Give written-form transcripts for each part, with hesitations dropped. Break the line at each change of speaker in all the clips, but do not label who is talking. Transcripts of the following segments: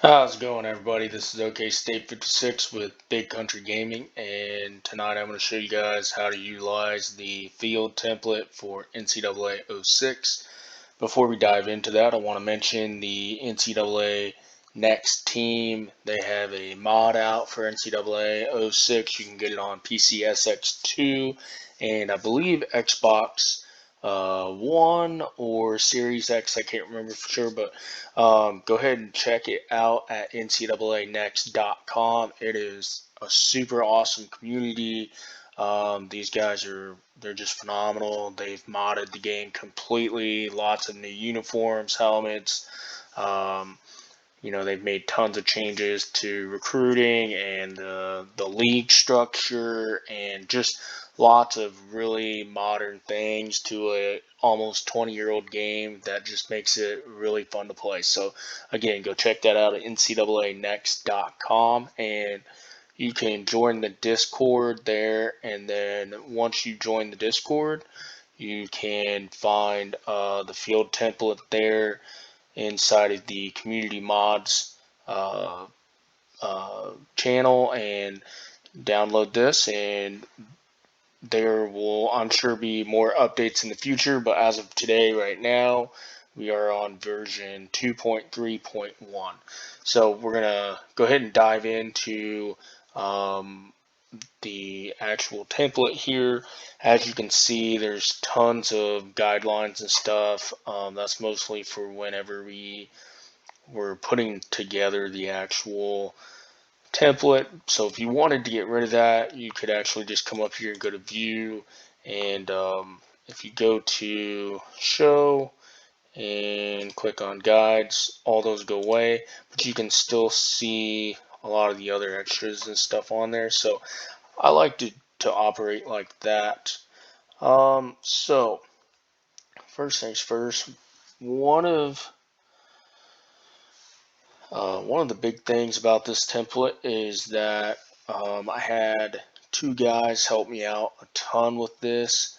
How's it going, everybody? This is OK State 56 with Big Country Gaming, and tonight I'm going to show you guys how to utilize the field template for NCAA 06. Before we dive into that, I want to mention the NCAA Next team. They have a mod out for NCAA 06. You can get it on PCSX2 and I believe Xbox One or Series X. I can't remember for sure, but go ahead and check it out at ncaanext.com. It is a super awesome community. These guys they're just phenomenal. They've modded the game completely. Lots of new uniforms, helmets. Um, they've made tons of changes to recruiting and the league structure and just lots of really modern things to a almost 20-year-old game that just makes it really fun to play. So again, go check that out at ncaanext.com and you can join the Discord there, and then once you join the Discord, you can find the field template there inside of the community mods uh, channel and download this, and there will, I'm sure, be more updates in the future, but as of today, right now, we are on version 2.3.1. So we're going to go ahead and dive into um, the actual template here. As you can see, there's tons of guidelines and stuff. That's mostly for whenever we're putting together the actual template. So if you wanted to get rid of that, you could actually just come up here and go to view, and if you go to show and click on guides, all those go away, but you can still see a lot of the other extras and stuff on there. So I like to operate like that. So first things first, one of the big things about this template is that I had two guys help me out a ton with this.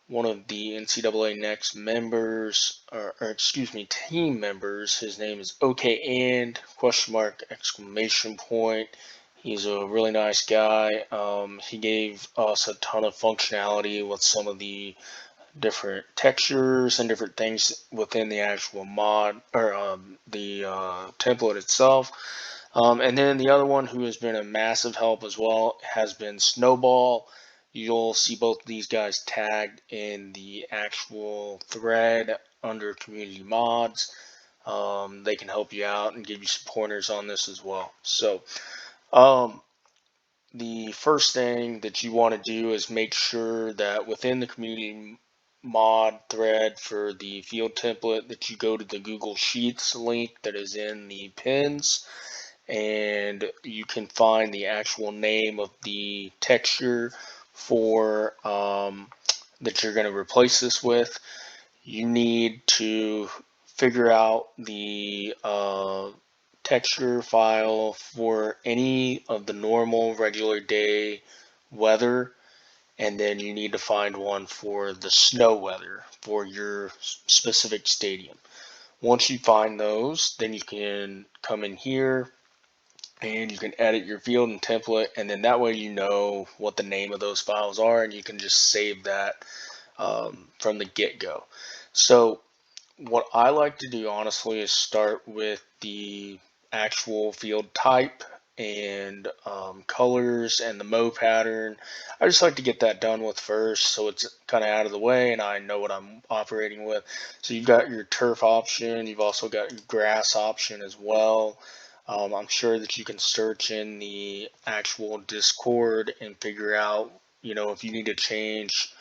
One of the NCAA Next members, or excuse me, team members, his name is OK and question mark exclamation point. He's a really nice guy. He gave us a ton of functionality with some of the different textures and different things within the actual mod or the template itself. And then the other one who has been a massive help as well has been Snowball. You'll see both of these guys tagged in the actual thread under community mods. They can help you out and give you some pointers on this as well. So um, the first thing that you want to do is make sure that within the community mod thread for the field template that you go to the Google Sheets link that is in the pins, and you can find the actual name of the texture for that you're going to replace this with. You need to figure out the texture file for any of the normal regular day weather, and then you need to find one for the snow weather for your specific stadium. Once you find those, then you can come in here and you can edit your field and template, and then that way you know what the name of those files are, and you can just save that from the get-go. So what I like to do, honestly, is start with the actual field type and colors and the mow pattern. I just like to get that done with first so it's kind of out of the way and I know what I'm operating with. So you've got your turf option, you've also got your grass option as well. I'm sure that you can search in the actual Discord and figure out, if you need to change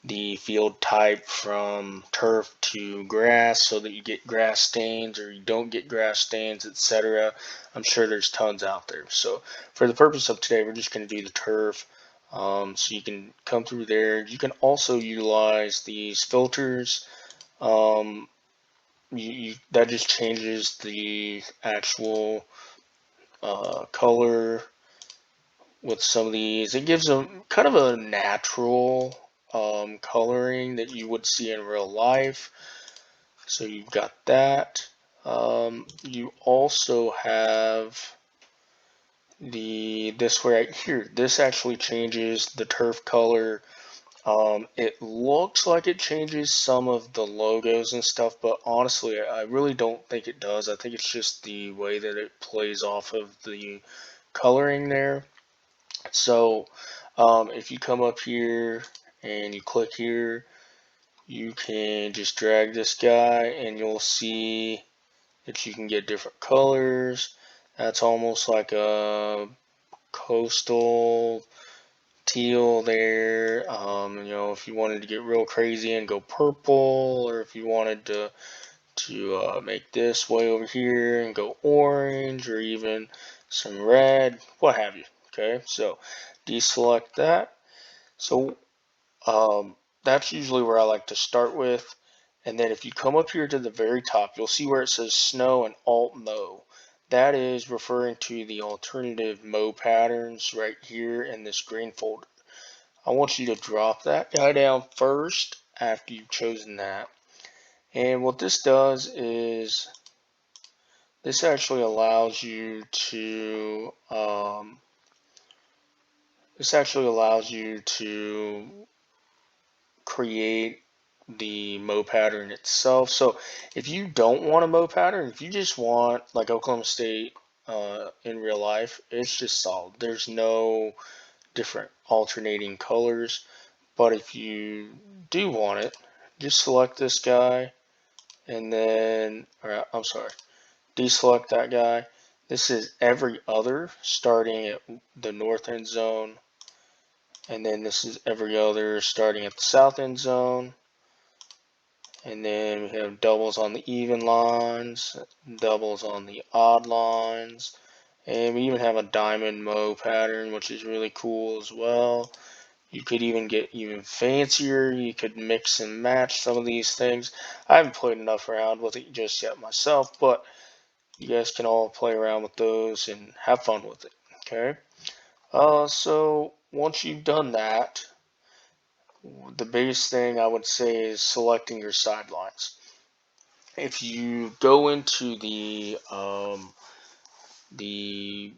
the field type from turf to grass so that you get grass stains or you don't get grass stains, etc. I'm sure there's tons out there. So for the purpose of today, we're just going to do the turf. So you can come through there. You can also utilize these filters. That just changes the actual color with some of these. It gives them kind of a natural coloring that you would see in real life. So you've got that. You also have this right here. This actually changes the turf color. It looks like it changes some of the logos and stuff, but honestly, I really don't think it does. I think it's just the way that it plays off of the coloring there. So, if you come up here and you click here, you can just drag this guy and you'll see that you can get different colors. That's almost like a coastal teal there. If you wanted to get real crazy and go purple, or if you wanted to make this way over here and go orange, or even some red, what have you. Okay, so deselect that. So that's usually where I like to start with. And then if you come up here to the very top, you'll see where it says snow and alt mow. That is referring to the alternative mow patterns right here in this green folder. I want you to drop that guy down first after you've chosen that. And what this does is this actually allows you to create the mow pattern itself. So if you don't want a mow pattern, if you just want like Oklahoma State in real life, it's just solid. There's no different alternating colors. But if you do want it, just select this guy and then, or I'm sorry, deselect that guy. This is every other starting at the north end zone, and then this is every other starting at the south end zone. And then we have doubles on the even lines, doubles on the odd lines, and we even have a diamond mow pattern, which is really cool as well. You could even get even fancier. You could mix and match some of these things. I haven't played enough around with it just yet myself, but you guys can all play around with those and have fun with it. Okay. So once you've done that, the biggest thing I would say is selecting your sidelines. If you go into the the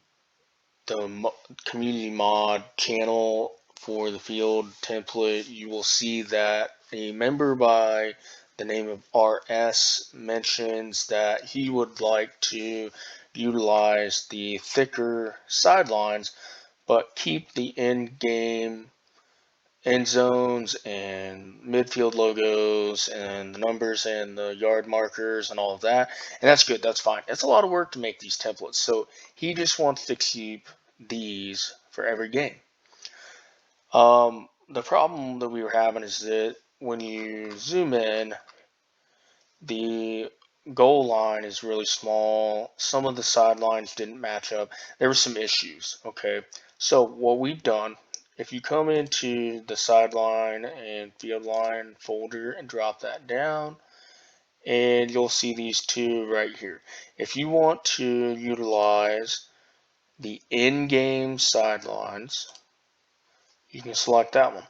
community mod channel for the field template, you will see that a member by the name of RS mentions that he would like to utilize the thicker sidelines but keep the in-game end zones and midfield logos and the numbers and the yard markers and all of that. And that's good. That's fine. It's a lot of work to make these templates. So he just wants to keep these for every game. The problem that we were having is that when you zoom in, the goal line is really small. Some of the sidelines didn't match up. There were some issues. Okay. So what we've done, if you come into the sideline and field line folder and drop that down, and you'll see these two right here. If you want to utilize the in-game sidelines, you can select that one.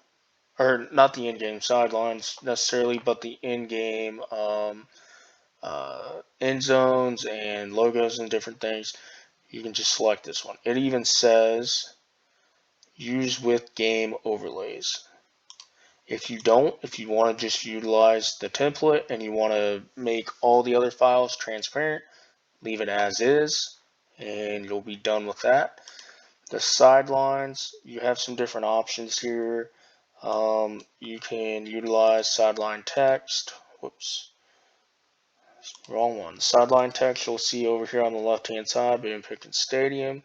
Or not the in-game sidelines necessarily, but the in-game end zones and logos and different things. You can just select this one. It even says use with game overlays. If you want to just utilize the template and you want to make all the other files transparent, leave it as is and you'll be done with that. The sidelines, you have some different options here. You can utilize sideline text. Whoops, wrong one. Sideline text you'll see over here on the left hand side being Pickens Stadium.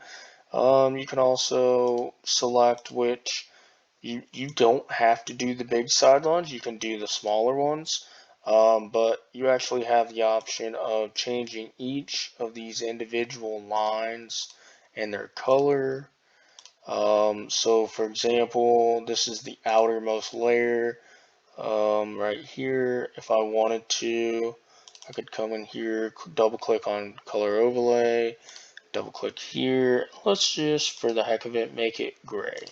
You can also select which you don't have to do the big sidelines. You can do the smaller ones. But you actually have the option of changing each of these individual lines and their color. So for example, this is the outermost layer right here. If I wanted to, I could come in here, double click on color overlay, double click here. Let's just, for the heck of it, make it gray.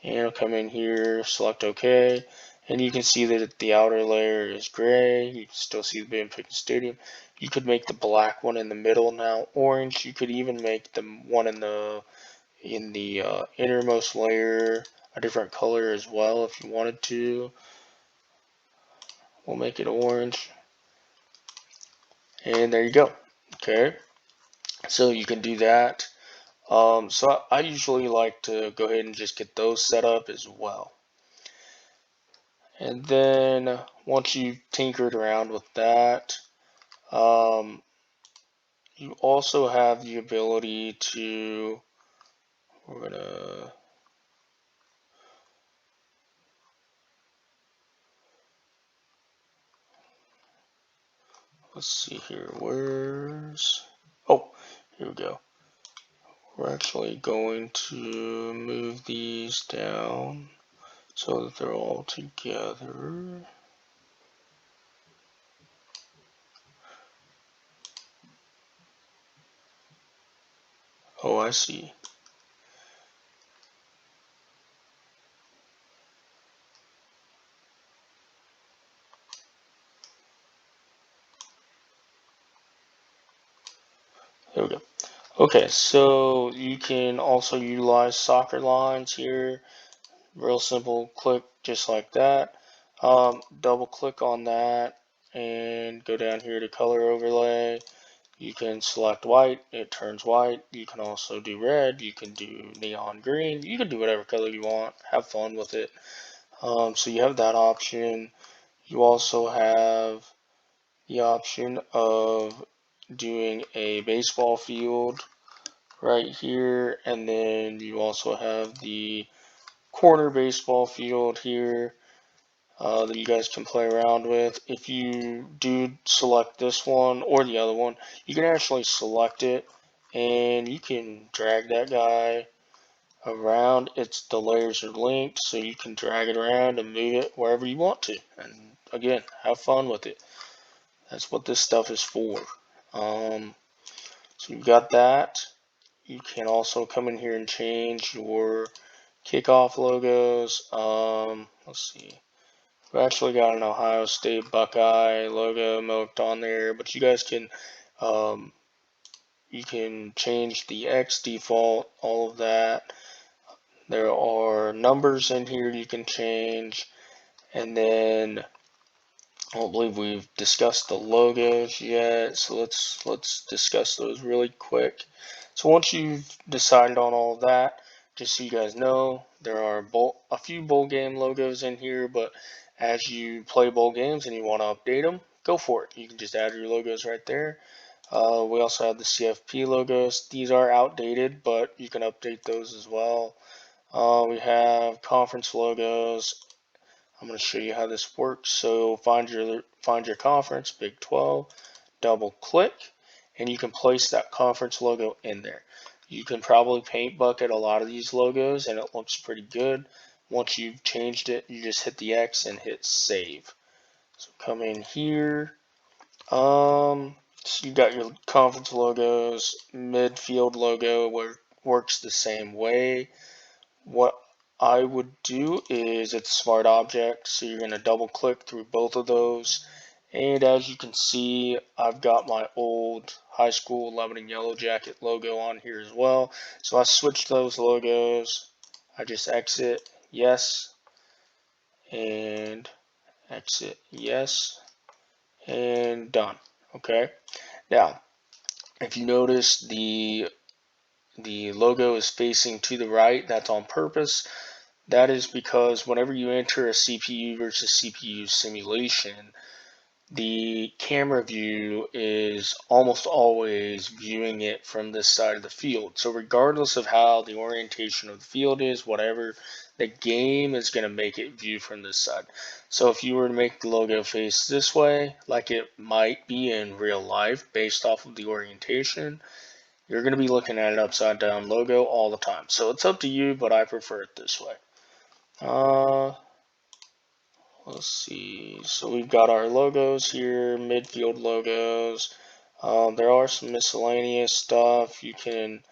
And I'll come in here, select OK, And you can see that the outer layer is gray. You can still see the Benfica Stadium. You could make the black one in the middle now orange. You could even make the one in the innermost layer a different color as well if you wanted to. We'll make it orange. And there you go. Okay, so you can do that. So I usually like to go ahead and just get those set up as well. And then once you've tinkered around with that, you also have the ability to, let's see here, oh, here we go. We're actually going to move these down so that they're all together. Oh, I see. There we go. Okay, so you can also utilize soccer lines here. Real simple, click just like that. Double click on that and go down here to color overlay. You can select white, it turns white. You can also do red, you can do neon green. You can do whatever color you want, have fun with it. So you have that option. You also have the option of doing a baseball field right here, and then you also have the corner baseball field here that you guys can play around with. If you do select this one or the other one, you can actually select it and you can drag that guy around. The layers are linked, so you can drag it around and move it wherever you want to. And again, have fun with it. That's what this stuff is for. So you've got that. You can also come in here and change your kickoff logos. Let's see. We actually got an Ohio State Buckeye logo milked on there, but you guys can you can change the X default, all of that. There are numbers in here you can change, and then I don't believe we've discussed the logos yet, so let's discuss those really quick. So once you've decided on all of that, just so you guys know, there are a few bowl game logos in here, but as you play bowl games and you want to update them, go for it. You can just add your logos right there. We also have the CFP logos. These are outdated, but you can update those as well. We have conference logos. I'm going to show you how this works. So find your conference, Big 12, double click, and you can place that conference logo in there. You can probably paint bucket a lot of these logos and it looks pretty good. Once you've changed it, you just hit the X and hit save. So come in here. So you got your conference logos, midfield logo works the same way. What I would do is it's a smart object, so you're going to double click through both of those. And as you can see, I've got my old high school Lebanon Yellow Jacket logo on here as well. So I switched those logos. I just exit, yes, and exit, yes, and done. Okay. Now, if you notice the logo is facing to the right, that's on purpose. That is because whenever you enter a CPU versus CPU simulation, the camera view is almost always viewing it from this side of the field. So regardless of how the orientation of the field is, whatever, the game is going to make it view from this side. So if you were to make the logo face this way, like it might be in real life based off of the orientation, you're going to be looking at an upside down logo all the time. So it's up to you, but I prefer it this way. Let's see. So we've got our logos here, midfield logos. There are some miscellaneous stuff. You can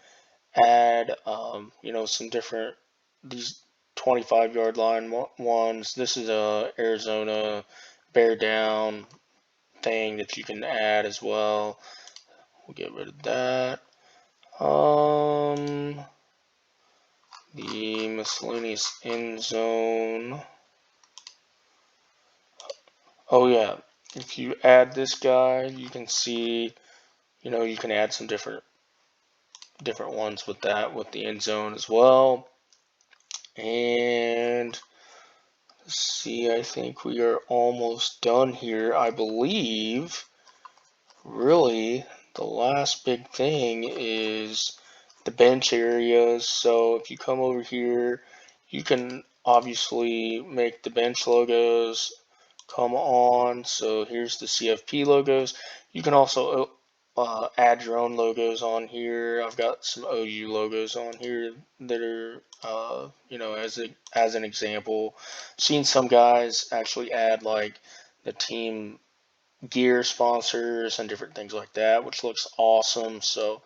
add, some different 25-yard line ones. This is a Arizona bear down thing that you can add as well. We'll get rid of that. The miscellaneous end zone. Oh yeah, if you add this guy, you can see, you can add some different ones with that, with the end zone as well. And let's see, I think we are almost done here. I believe, really, the last big thing is the bench areas. So if you come over here, you can obviously make the bench logos come on. So here's the CFP logos. You can also add your own logos on here. I've got some OU logos on here that are, as an example. Seen some guys actually add like the team gear sponsors and different things like that, which looks awesome. So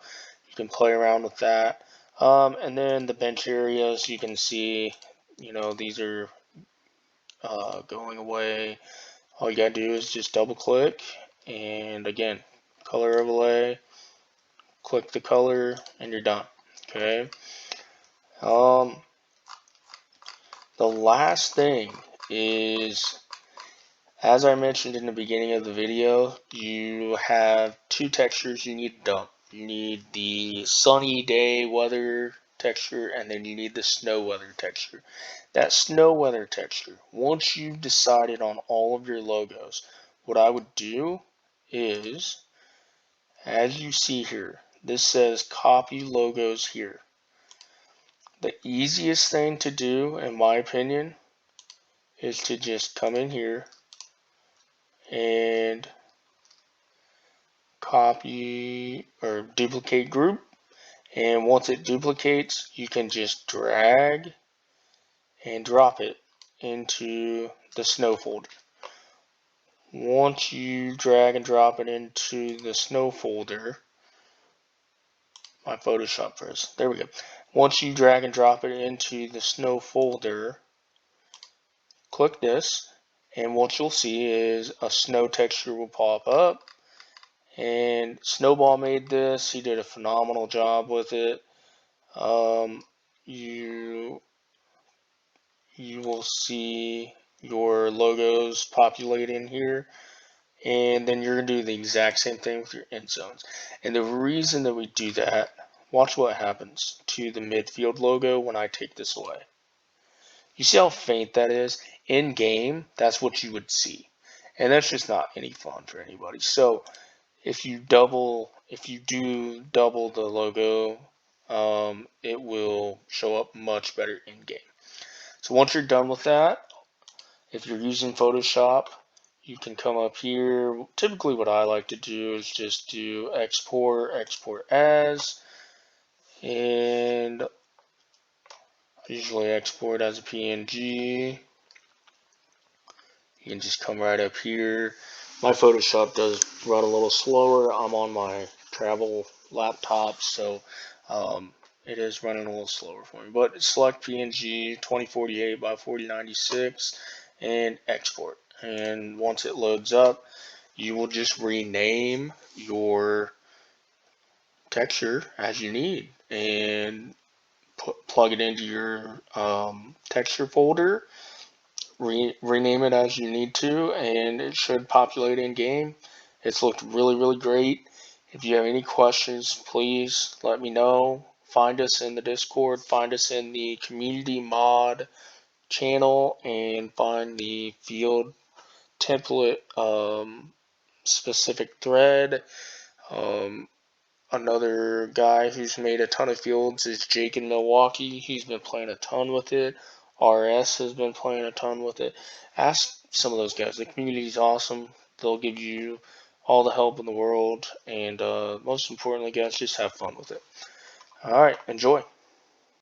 you can play around with that. And then the bench areas, you can see, these are going away. All you gotta do is just double click, and again, color overlay, click the color, and you're done. Okay. The last thing is, as I mentioned in the beginning of the video, you have two textures you need to dump. You need the sunny day weather texture, and then you need the snow weather texture. That snow weather texture, once you've decided on all of your logos, what I would do is, as you see here, this says copy logos here. The easiest thing to do, in my opinion, is to just come in here and copy or duplicate group, and once it duplicates, you can just drag and drop it into the snow folder. Once you drag and drop it into the snow folder, my Photoshop first, there we go. Once you drag and drop it into the snow folder, click this, and what you'll see is a snow texture will pop up. And Snowball made this. He did a phenomenal job with it. You will see your logos populate in here, and then you're going to do the exact same thing with your end zones. And the reason that we do that, watch what happens to the midfield logo when I take this away. You see how faint that is? In game, that's what you would see. And that's just not any fun for anybody. So if you do double the logo, it will show up much better in game. So once you're done with that, if you're using Photoshop, you can come up here. Typically what I like to do is just do export as, and I usually export as a PNG. You can just come right up here. My Photoshop does run a little slower. I'm on my travel laptop, so it is running a little slower for me. But select PNG 2048 by 4096 and export. And once it loads up, you will just rename your texture as you need and plug it into your texture folder. Rename it as you need to, and it should populate in game. It's looked really, really great. If you have any questions, please let me know. Find us in the Discord, find us in the community mod channel, and find the field template specific thread. Another guy who's made a ton of fields is Jake in Milwaukee. He's been playing a ton with it. RS has been playing a ton with it. Ask some of those guys. The community is awesome. They'll give you all the help in the world. And most importantly, guys, just have fun with it. All right, enjoy.